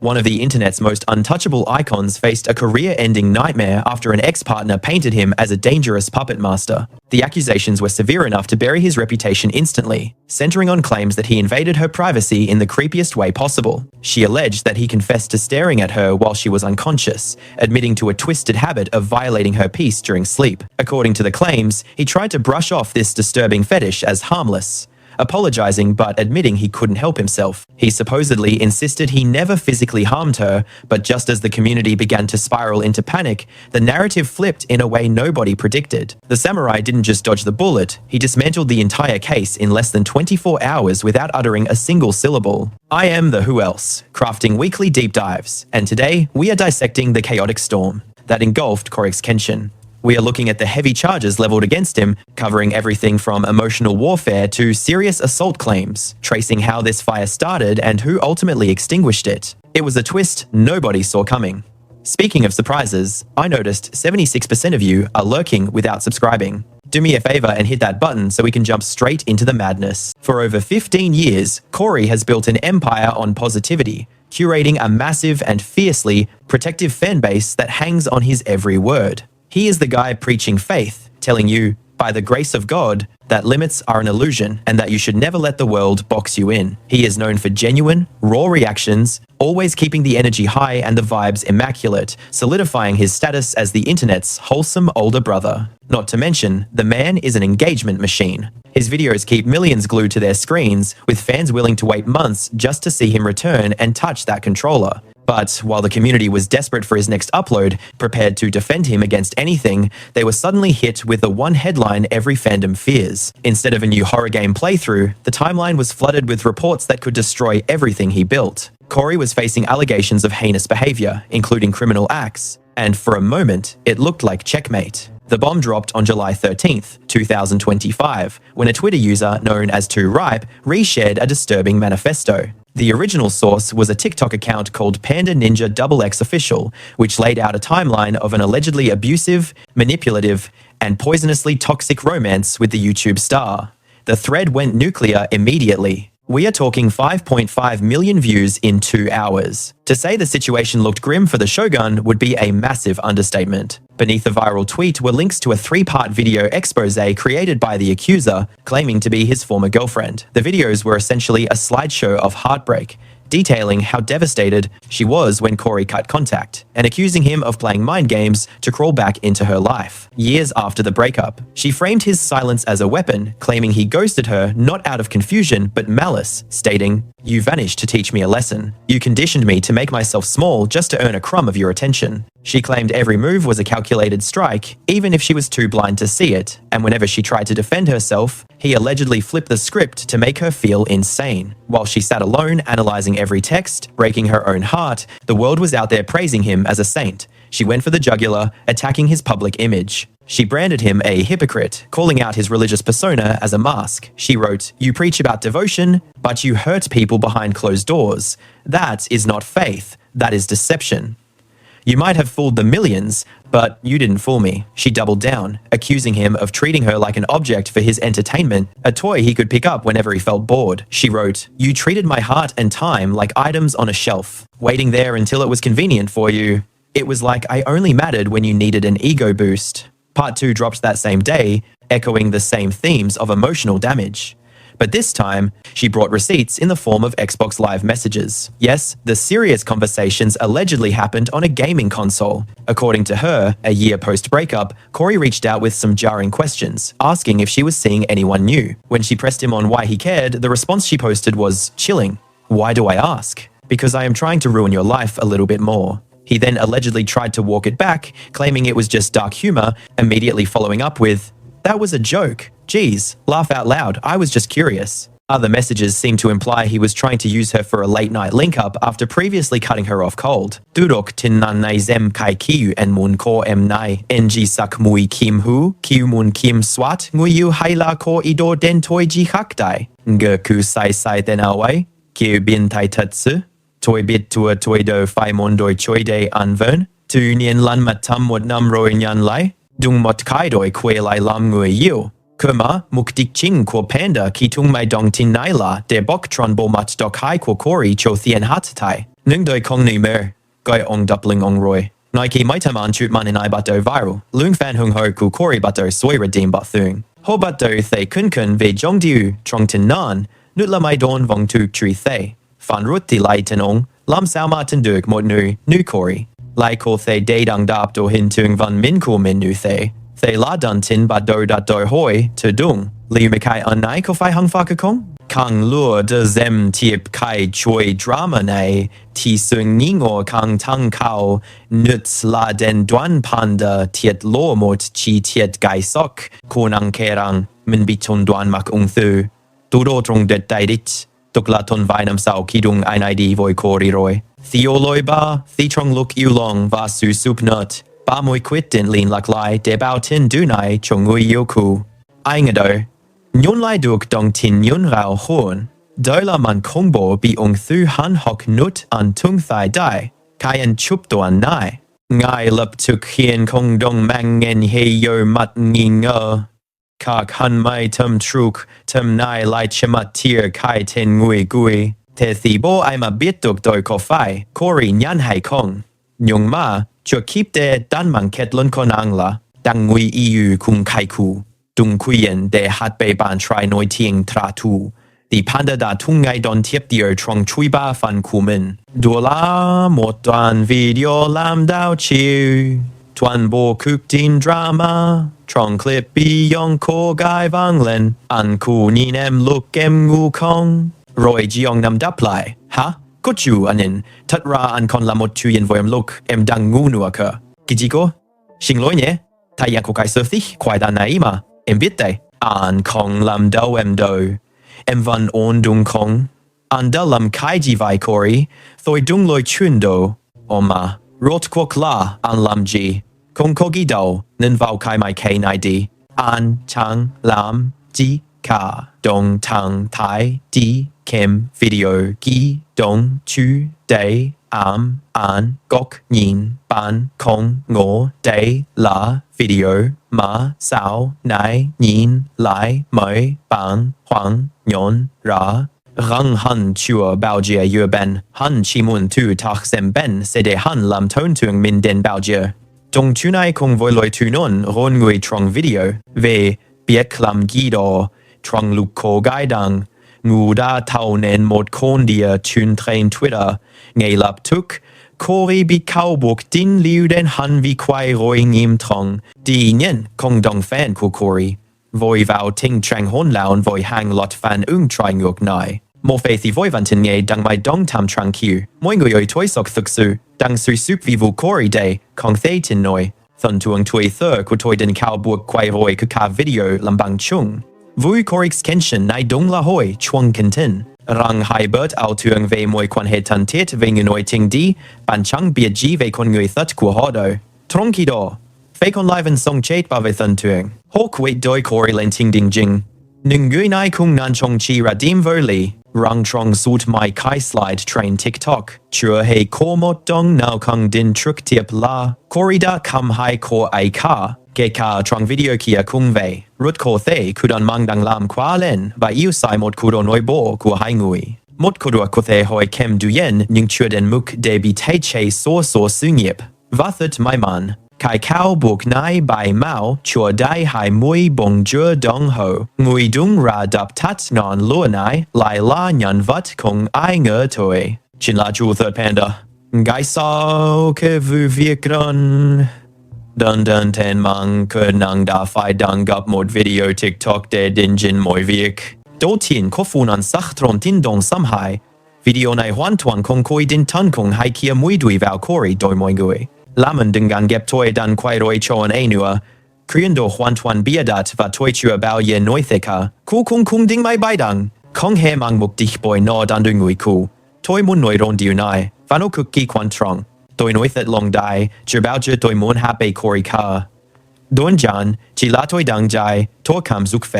One of the internet's most untouchable icons faced a career-ending nightmare after an ex-partner painted him as a dangerous puppet master. The accusations were severe enough to bury his reputation instantly, centering on claims that he invaded her privacy in the creepiest way possible. She alleged that he confessed to staring at her while she was unconscious, admitting to a twisted habit of violating her peace during sleep. According to the claims, he tried to brush off this disturbing fetish as harmless, apologizing but admitting he couldn't help himself. He supposedly insisted he never physically harmed her, but just as the community began to spiral into panic, the narrative flipped in a way nobody predicted. The samurai didn't just dodge the bullet, he dismantled the entire case in less than 24 hours without uttering a single syllable. I am the Who Else, crafting weekly deep dives, and today we are dissecting the chaotic storm that engulfed CoryxKenshin. We are looking at the heavy charges leveled against him, covering everything from emotional warfare to serious assault claims, tracing how this fire started and who ultimately extinguished it. It was a twist nobody saw coming. Speaking of surprises, I noticed 76% of you are lurking without subscribing. Do me a favor and hit that button so we can jump straight into the madness. For over 15 years, Cory has built an empire on positivity, curating a massive and fiercely protective fanbase that hangs on his every word. He is the guy preaching faith, telling you, by the grace of God, that limits are an illusion and that you should never let the world box you in. He is known for genuine, raw reactions, always keeping the energy high and the vibes immaculate, solidifying his status as the internet's wholesome older brother. Not to mention, the man is an engagement machine. His videos keep millions glued to their screens, with fans willing to wait months just to see him return and touch that controller. But while the community was desperate for his next upload, prepared to defend him against anything, they were suddenly hit with the one headline every fandom fears. Instead of a new horror game playthrough, the timeline was flooded with reports that could destroy everything he built. Cory was facing allegations of heinous behavior, including criminal acts, and for a moment, it looked like checkmate. The bomb dropped on July 13th, 2025, when a Twitter user known as Too Ripe reshared a disturbing manifesto. The original source was a TikTok account called Panda Ninja XX Official, which laid out a timeline of an allegedly abusive, manipulative, and poisonously toxic romance with the YouTube star. The thread went nuclear immediately. We are talking 5.5 million views in 2 hours. To say the situation looked grim for the Shogun would be a massive understatement. Beneath the viral tweet were links to a 3-part video expose created by the accuser, claiming to be his former girlfriend. The videos were essentially a slideshow of heartbreak, detailing how devastated she was when Cory cut contact, and accusing him of playing mind games to crawl back into her life. Years after the breakup, she framed his silence as a weapon, claiming he ghosted her not out of confusion but malice, stating, "You vanished to teach me a lesson. You conditioned me to make myself small just to earn a crumb of your attention." She claimed every move was a calculated strike, even if she was too blind to see it, and whenever she tried to defend herself, he allegedly flipped the script to make her feel insane. While she sat alone, analyzing every text, breaking her own heart, the world was out there praising him as a saint. She went for the jugular, attacking his public image. She branded him a hypocrite, calling out his religious persona as a mask. She wrote, "You preach about devotion, but you hurt people behind closed doors. That is not faith, that is deception. You might have fooled the millions, but you didn't fool me." She doubled down, accusing him of treating her like an object for his entertainment, a toy he could pick up whenever he felt bored. She wrote, "You treated my heart and time like items on a shelf, waiting there until it was convenient for you. It was like I only mattered when you needed an ego boost." Part 2 dropped that same day, echoing the same themes of emotional damage. But this time, she brought receipts in the form of Xbox Live messages. Yes, the serious conversations allegedly happened on a gaming console. According to her, a year post-breakup, Cory reached out with some jarring questions, asking if she was seeing anyone new. When she pressed him on why he cared, the response she posted was chilling. "Why do I ask? Because I am trying to ruin your life a little bit more." He then allegedly tried to walk it back, claiming it was just dark humor, immediately following up with, "That was a joke. Geez, laugh out loud, I was just curious." Other messages seem to imply he was trying to use her for a late-night link-up after previously cutting her off cold. "Durok tin nan nai zem kai kiu en mun ko em nai ng sak mui kim hu kiu mun kim swat nguyu haila ko idor den toi ji hak dai nga ku sai den awai kiu bin tai tatsu toi bit tua toi do fai mon doi choi de anvern tu nien lan matam mod nam roi nyan lai dung mot kai doi kwe lai lam ngui yu Kuma, mukdik ching ko panda ki tung mai dong tin naila, der bok tron bo mat dok hai ko Cory cho thien hatatai. เนื่องโดยคงในเมื่อก็องดับลิงองรวยนายคีไม่ทำอันชุดมันในบัตเตอร์ไวรัลลุงแฟนหงหอยกูคอรีบัตเตอร์สวยระดีมบัตตึงโฮบัตเตอร์เธอขึ้นเวจงดิวตรงทินนานนุดละไม่โดนวงถูกทรีเธฟันรุดที่ไลทินองลำสาวมาทันดึกหมดนูคอรีไลโคเธอได้ดังดับโดหินถึงวันมินคูมินนูเธอลาดันทินบัตเตอร์ดัตเตอร์หอยเธอดุงลีไม่ใครอันไหนก็ไฟหังฟ้ากะคงคังลัวเดเซมเทียบใครช่วยดราม่าในที่ซึ่งนิงอคังทั้งเขานุดลาเดนดวนพันเดเทียดโลหมดชีเทียดไกซอกคูนังเครังมันบิชนดวนมักองซูตูโรตรงเด็ดไดดิชตุกลาทนไวน้ำสาวคิดุงไอไนดีโวยโคริโรยซีโอลอยบาซีตรงลุกอิวลองวาสูซุปนอตป้ามวยควิดดินลีนหลากหลายเดบาวทินดูไนชงอุยโยคูไอเงเดอยุนไลดูกดงทินยุนราวฮวนโดยละมันคงโบบีองซูหันหอกนุดอันทุ่งสายได้คายันชุบตัวนายง่ายลับทุกเขียนคงดงแมงเงินเฮยมัดงิงคากหันไม่ทำทรุกทำนายไลชมัดเทียร์คายเทนงุยกุยเทสีโบไอมาบิดตุกโดยคอไฟคอรียันไฮคงยงมาชัวคิปเดดันมังเค็ดล้นคนอังละดังงุยอีคุงไคคูดุงคุยนเดฮัดไปบานทรายน้อยเทียงทราทูดีพันดาทุ่งไงดอนเทียบเดียร์ทรองชุยบ้าฟันคูมินดัวลาหมดวันวิดีโอลามดาวชิวทวนโบคุกดินดราม่าทรองคลิปปียองโคกายวังเลนอันคูนีเนมลุกเกมงูคงรอยจียองนำดับไลฮะก็จูอันนินทัดราอันคอนละหมดชูยันวอยมลุกดังงูนัวค่ะกิจิโกชิงลอยเนี่ยถ้าอยากคุกไก่เซอร์ฟิควายดานไหนมาบิดเตอันคงลำเดาโดวันออนดุงคงอันเดลำไคจีไวคอรีทอยดุงลอยชุนโดอมารถควกลาอันลำจีคงโคกิโดนินวาวไคไม่เคไนดีอันชังลำจีคาดงทังไทยดีเข้มวิดีโอกีดงชูเดอันกกยินปันคงโงเดลาวิดีโอมาสาวนายยินไลไม่ปังหวังยนรารังหันชัวเบลเจียยูเบนหันชิมุนทูทักเซมเบนเสเดหันลำทนถึงมินเดนเบลเจียจงชูนายคงวอยลอยทูนนรอนงวยทรองวิดีโอเวเบียกลำกีดอทรองลูกโคไกดังงูดาเท่าเนนหมดคนเดียชุนเทรนทวิตเตอร์ไงลับทุกคอรีบิเข้าบวกดินลิวเดนหันวิควายรอยงิมทองดีเนียนคงดองแฟนคูคอรีวอยวาวทิ้งแทงฮอนลาวน์วอยฮังลอดแฟนทรายงวกนายโมเฟสิวอยวันทินเงดังไม่ดองทำทรังคิวมวยงวยถอยสกสึกซูดังสุซุปวิวูคอรีเดย์คงเซตินนอยสันทวงถวยเธอคุถอยดินเข้าบวกควายรอยคือคาวิดีโอลำบังชุงวุ้ย CoryxKenshin ในดงละหอยชวงกันทินรังไฮเบิร์ตเอาเทืองเวมวยควันเหตันเทศเวงนอยทิงดีปันชังเบียจีเวคนเงยตัดกัวฮอดทรงคิดอเฟคนไลฟ์ส่งเชตบาเวตันเทืองฮอกเวดโดยคอรีเลนทิงดิงจิงหนึ่งยุยนายคุงนันชงชีระดิมเวอร์ลีรังทรงสูตรไม่คายสไลด์เทรน TikTok ชัวให้โคมดดงนาวคังดินทรุกเทียบลาคอริดาคำให้โคไอคาเกคาทรงวิดีโอเคียคุงเวรุดโคเธคุดันมังดังลามควาเลนบายอิวไซหมดคูโดนอยโบกัวไฮงุยหมดคูดัวโคเธหอยเข้มดูเย็นยังชัวเดนมุกเดบิเทเชโซซึงเย็บวัดดไม่มันไข่ข้าวบุกนายใบเมาชัวได้หายมวยบงเจอดงโหงุยดุงราดับทัดนอนลัวนายลายลายันวัดคงไอเงอถอยชินลาจูเthirdpandaไกซาวเควูเวียกรันดันเทนมังเกิดนังดาไฟดังกับหมดวิดีโอ TikTok เดดินจินมวยเวียกโดทินข้อฟูนันสักตรอนทินดงซ้ำหายวิดีโอในฮวนทวนคงคุยดินทันคงให้เคียมวยดุยแววคอรีโดยมวยกุยลามันดึงการเก็บถอยดันควายรอยโชนเอนัวครีนโดฮวนทวนเบียดัดว่าถอยชัวเบลเยนน้อยเทคาคูคุงดิ้งไม่ใบดังคงเฮมังบุกดิบอยนอดันดึงงุยคูถอยมุนหน่วยรอนดิวนายฟานอคุกกี้ควันทรองตัวน้อยเสร็จลงได้จะเบลเจอตัวมุนหาไปคอริคาโดนจันจิลาถอยดังใจทัวคำซุกเฟ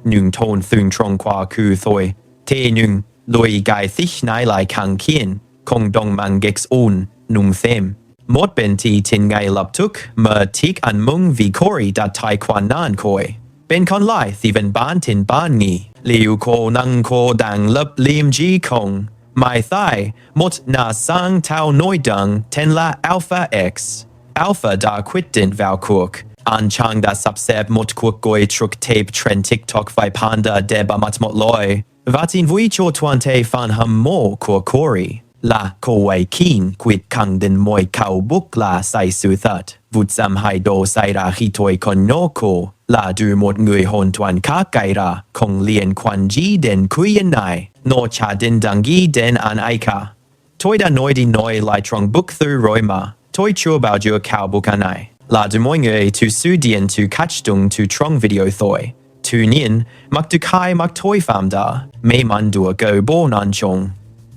หนึ่งโทนซึงตรงควาคือถอยเทหนึ่งลอยกายสิชนายลายคังเคียนคงดงมังเก็กซ์อุนนุ่งเซมหมดเป็นที่ทินไงลับทุกเมื่อทิกอันมุงวิคอรีดัดไทยควันนานคอยเป็นคนไล่สิเป็นบ้านทินบ้านงี้ลิวโคนังโคดังลับลิมจีคง My thigh, mot na sang tau noi dung ten la alpha x. Alpha da quit dint val cook. An chang da subseb mot cook goi truk tape tren TikTok vi panda deba matmot loy. Vatin vui cho tuante fan hum mo ko Cory. La ko wei keen quit kang den moi kau buk la sai su that. Vut sam hai do sai ra hitoi kon no ko. La du một người hồn toàn cá cày ra, không liền quan ji den kuyen nai, no cha den dangi den an aika. Tôi đã nói đi nói lại trong bức thư rồi mà, tôi chưa bao giờ khảo bức này. Là du mọi người tu su dien tu catch dung tu trong video thôi. Tu nhiên, mặc du khai mặc tôi phàm đã, may mắn đùa go bo nan chung.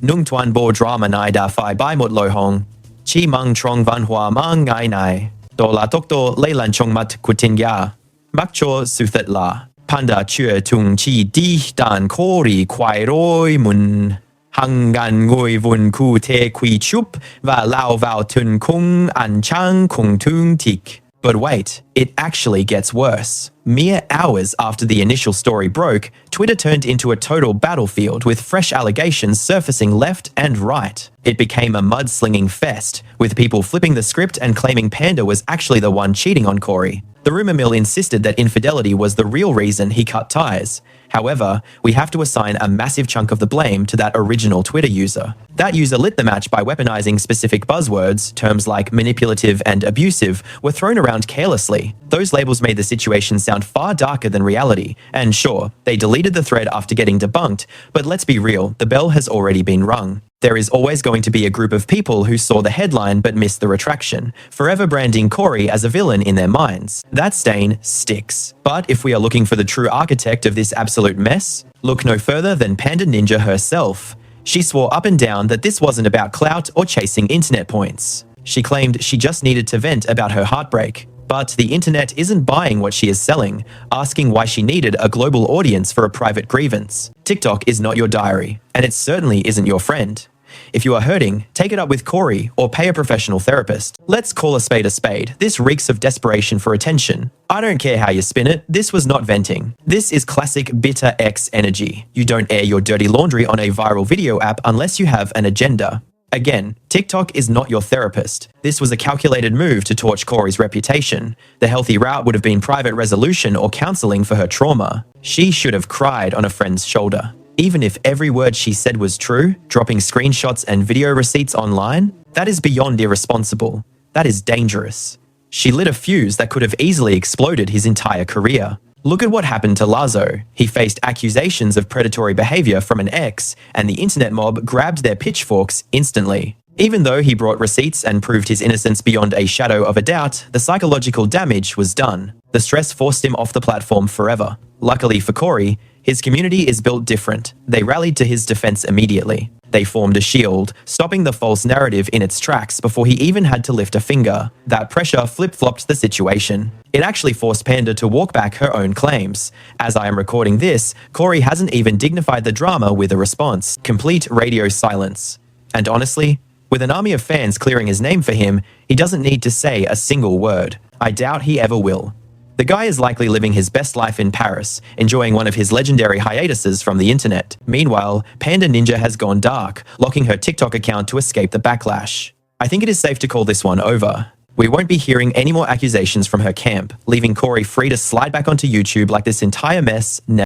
Nung toàn bộ drama này đã phải bài một lối hong. Chi mang trong văn hóa mang ngày này. Đó là tốc độ lây lan trong mặt của tin ya. Bác cho sự thật là panda chưa tung chi đi đàn Cory quay rồi mun hằng ngàn ngồi vun cụ thể quy chụp và lao vào thân khung ăn chang khung tung tik. But wait, it actually gets worse. Mere hours after the initial story broke, Twitter turned into a total battlefield with fresh allegations surfacing left and right. It became a mudslinging fest, with people flipping the script and claiming Panda was actually the one cheating on Cory. The rumor mill insisted that infidelity was the real reason he cut ties. However, we have to assign a massive chunk of the blame to that original Twitter user. That user lit the match by weaponizing specific buzzwords. Terms like manipulative and abusive were thrown around carelessly. Those labels made the situation sound far darker than reality. And sure, they deleted the thread after getting debunked, but let's be real, the bell has already been rung. There is always going to be a group of people who saw the headline but missed the retraction, forever branding Cory as a villain in their minds. That stain sticks. But if we are looking for the true architect of this absolute mess, look no further than Panda Ninja herself. She swore up and down that this wasn't about clout or chasing internet points. She claimed she just needed to vent about her heartbreak. But the internet isn't buying what she is selling, asking why she needed a global audience for a private grievance. TikTok is not your diary, and it certainly isn't your friend. If you are hurting, take it up with Cory or pay a professional therapist. Let's call a spade a spade. This reeks of desperation for attention. I don't care how you spin it, this was not venting. This is classic bitter X energy. You don't air your dirty laundry on a viral video app unless you have an agenda. Again, TikTok is not your therapist. This was a calculated move to torch Cory's reputation. The healthy route would have been private resolution or counseling for her trauma. She should have cried on a friend's shoulder. Even if every word she said was true, dropping screenshots and video receipts online, that is beyond irresponsible. That is dangerous. She lit a fuse that could have easily exploded his entire career. Look at what happened to Lazo. He faced accusations of predatory behavior from an ex, and the internet mob grabbed their pitchforks instantly. Even though he brought receipts and proved his innocence beyond a shadow of a doubt, the psychological damage was done. The stress forced him off the platform forever. Luckily for Cory, his community is built different. They rallied to his defense immediately. They formed a shield, stopping the false narrative in its tracks before he even had to lift a finger. That pressure flip-flopped the situation. It actually forced Panda to walk back her own claims. As I am recording this, Cory hasn't even dignified the drama with a response. Complete radio silence. And honestly, with an army of fans clearing his name for him, he doesn't need to say a single word. I doubt he ever will. The guy is likely living his best life in Paris, enjoying one of his legendary hiatuses from the internet. Meanwhile, Panda Ninja has gone dark, locking her TikTok account to escape the backlash. I think it is safe to call this one over. We won't be hearing any more accusations from her camp, leaving Cory free to slide back onto YouTube like this entire mess never